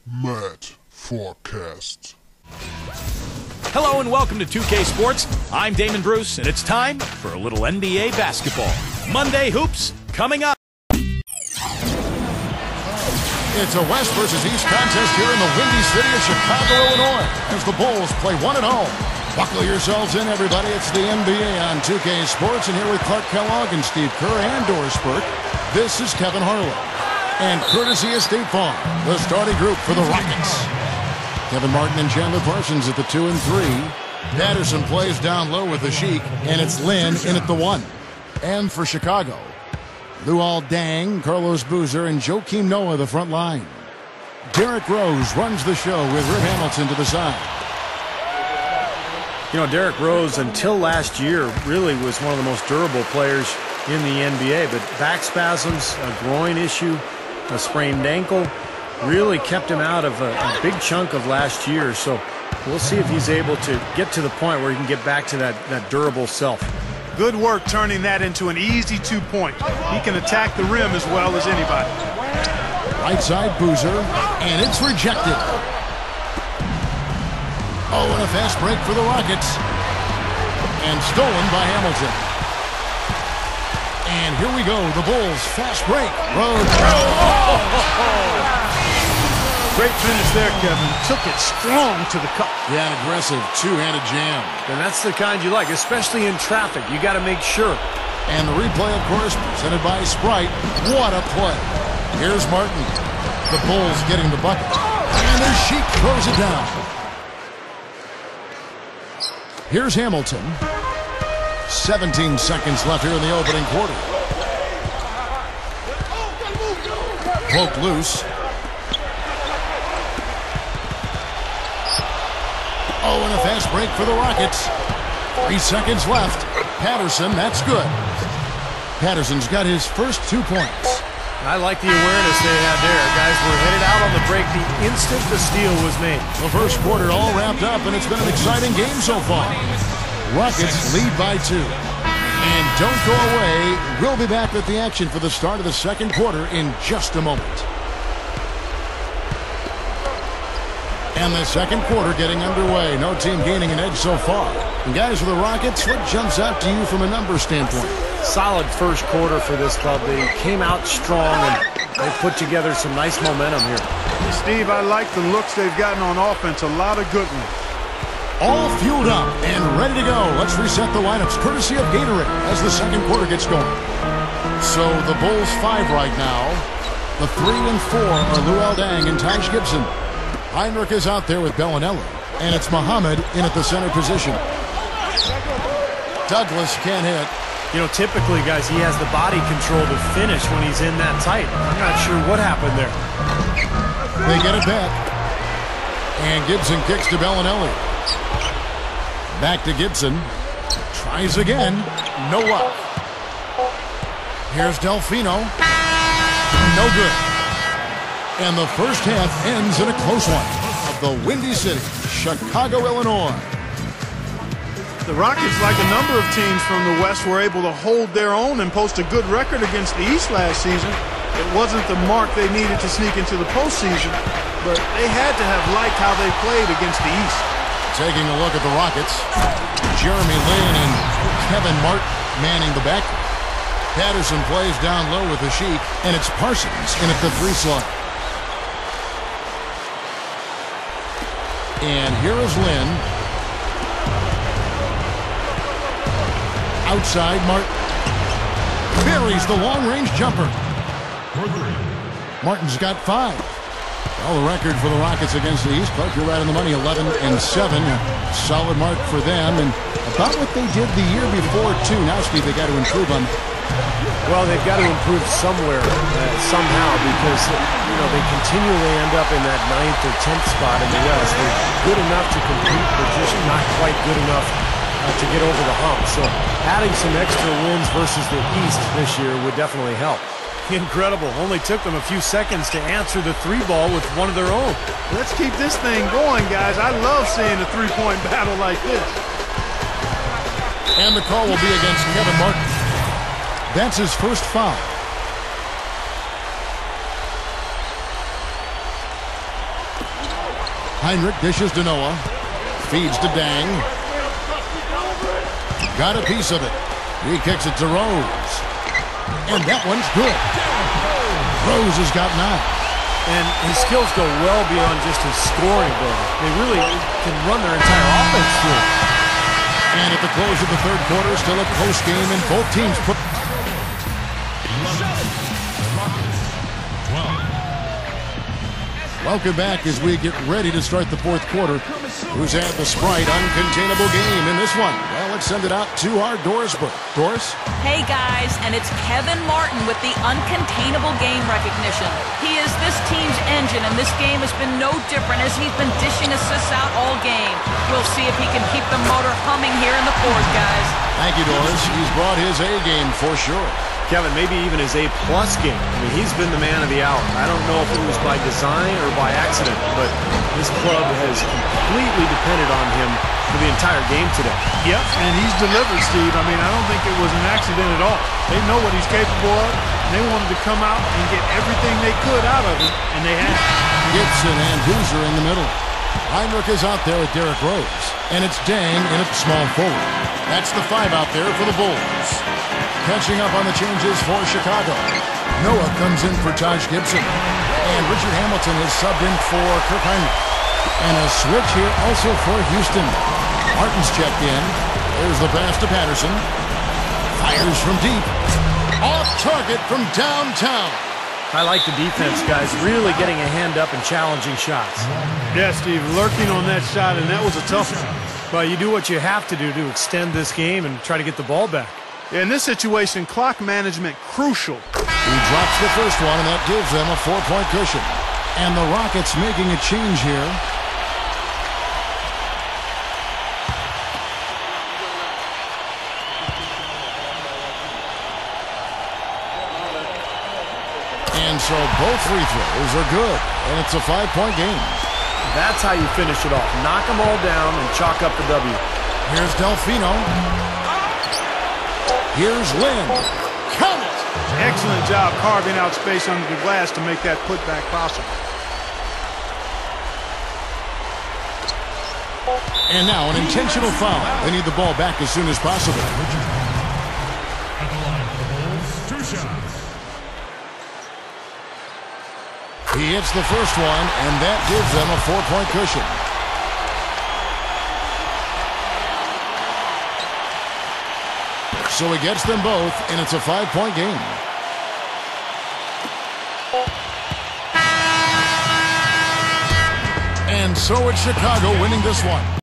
Matt Forecast. Hello and welcome to 2K Sports. I'm Damon Bruce, and it's time for a little NBA basketball. Monday Hoops coming up. It's a West versus East contest here in the windy city of Chicago, Illinois, as the Bulls play one at home. Buckle yourselves in, everybody. It's the NBA on 2K Sports, and here with Clark Kellogg and Steve Kerr and Doris Burke, this is Kevin Harlan. And courtesy of State Farm, the starting group for the Rockets. Kevin Martin and Chandler Parsons at the 2 and 3. Patterson plays down low with the Sheik, and it's Lynn in at the 1. And for Chicago, Luol Deng, Carlos Boozer, and Joakim Noah the front line. Derrick Rose runs the show with Rip Hamilton to the side. You know, Derrick Rose, until last year, really was one of the most durable players in the NBA. But back spasms, a groin issue, a sprained ankle, really kept him out of a big chunk of last year. So we'll see if he's able to get to the point where he can get back to that durable self. Good work turning that into an easy 2-point. He can attack the rim as well as anybody. Right side Boozer, and it's rejected. Oh, and a fast break for the Rockets. And stolen by Hamilton. And here we go, the Bulls, fast break. Rose. Great finish there, Kevin. Took it strong to the cup. Yeah, an aggressive two-handed jam. And that's the kind you like, especially in traffic. You got to make sure. And the replay, of course, presented by Sprite. What a play. Here's Martin. The Bulls getting the bucket. And the Sheik throws it down. Here's Hamilton. 17 seconds left here in the opening quarter. Poked loose. Oh, and a fast break for the Rockets. 3 seconds left. Patterson, that's good. Patterson's got his first 2 points. I like the awareness they had there. Guys were headed out on the break the instant the steal was made. The first quarter all wrapped up, and it's been an exciting game so far. Rockets lead by 2. And don't go away. We'll be back with the action for the start of the second quarter in just a moment. And the second quarter getting underway. No team gaining an edge so far. And guys, for the Rockets, what jumps out to you from a numbers standpoint? Solid first quarter for this club. They came out strong, and they put together some nice momentum here. Steve, I like the looks they've gotten on offense. A lot of good ones. All fueled up and ready to go. Let's reset the lineups courtesy of Gatorade as the second quarter gets going. So the Bulls 5 right now. The 3 and 4 are Luol Deng and Taj Gibson. Heinrich is out there with Bellinelli, and it's Muhammad in at the center position. Douglas can't hit. You know, typically, guys, he has the body control to finish when he's in that tight. I'm not sure what happened there. They get it back. And Gibson kicks to Bellinelli. Back to Gibson. Tries again. No luck. Here's Delfino. No good. And the first half ends in a close one of the Windy City, Chicago, Illinois. The Rockets, like a number of teams from the West, were able to hold their own and post a good record against the East last season. It wasn't the mark they needed to sneak into the postseason, but they had to have liked how they played against the East. Taking a look at the Rockets, Jeremy Lin and Kevin Martin manning the back. Patterson plays down low with the Sheik, and it's Parsons in at the 3 slot. And here is Lin. Outside, Martin buries the long-range jumper. Martin's got 5. Well, the record for the Rockets against the East, Clark, you're right on the money, 11 and 7. A solid mark for them, and about what they did the year before, too. Now, Steve, they got to improve on. Well, they've got to improve somewhere, somehow, because, you know, they continually end up in that 9th or 10th spot in the West. They're good enough to compete, but just not quite good enough to get over the hump. So adding some extra wins versus the East this year would definitely help. Incredible. Only took them a few seconds to answer the 3-ball with one of their own. Let's keep this thing going, guys. I love seeing a 3-point battle like this. And the call will be against Kevin Martin. That's his first foul. Heinrich dishes to Noah. Feeds to Dang. Got a piece of it. He kicks it to Rose. And that one's good. Rose has got 9. And his skills go well beyond just his scoring ability. They really can run their entire offense through. And at the close of the third quarter, still a close game, and both teams put... Welcome back as we get ready to start the fourth quarter. Who's had the Sprite uncontainable game in this one? Well, let's send it out to our Doris book. Doris? Hey guys, and it's Kevin Martin with the uncontainable game recognition. He is this team's engine, and this game has been no different as he's been dishing assists out all game. We'll see if he can keep the motor humming here in the fourth, guys. Thank you, Doris. He's brought his A game for sure. Kevin, maybe even his A-plus game. I mean, he's been the man of the hour. I don't know if it was by design or by accident, but this club has completely depended on him for the entire game today. Yep, and he's delivered, Steve. I mean, I don't think it was an accident at all. They know what he's capable of, and they wanted to come out and get everything they could out of him, and they have. Gibson and Hooser in the middle. Heinrich is out there with Derrick Rose, and it's Dang in at small forward. That's the 5 out there for the Bulls. Catching up on the changes for Chicago. Noah comes in for Taj Gibson. And Richard Hamilton is subbed in for Kirk Heinrich. And a switch here also for Houston. Martin's checked in. There's the pass to Patterson. Fires from deep. Off target from downtown. I like the defense, guys, really getting a hand up and challenging shots. Yeah, Steve, lurking on that shot, and that was a tough one. Well, you do what you have to do to extend this game and try to get the ball back. In this situation, clock management crucial. He drops the first one, and that gives them a 4-point cushion. And the Rockets making a change here. And so both free throws are good, and it's a 5-point game. That's how you finish it off. Knock them all down and chalk up the W. Here's Delfino. Here's Lynn. Count it! Excellent job carving out space under the glass to make that putback possible. And now an intentional foul. They need the ball back as soon as possible. He hits the first one, and that gives them a 4-point cushion. So he gets them both, and it's a 5-point game. And so it's Chicago winning this one.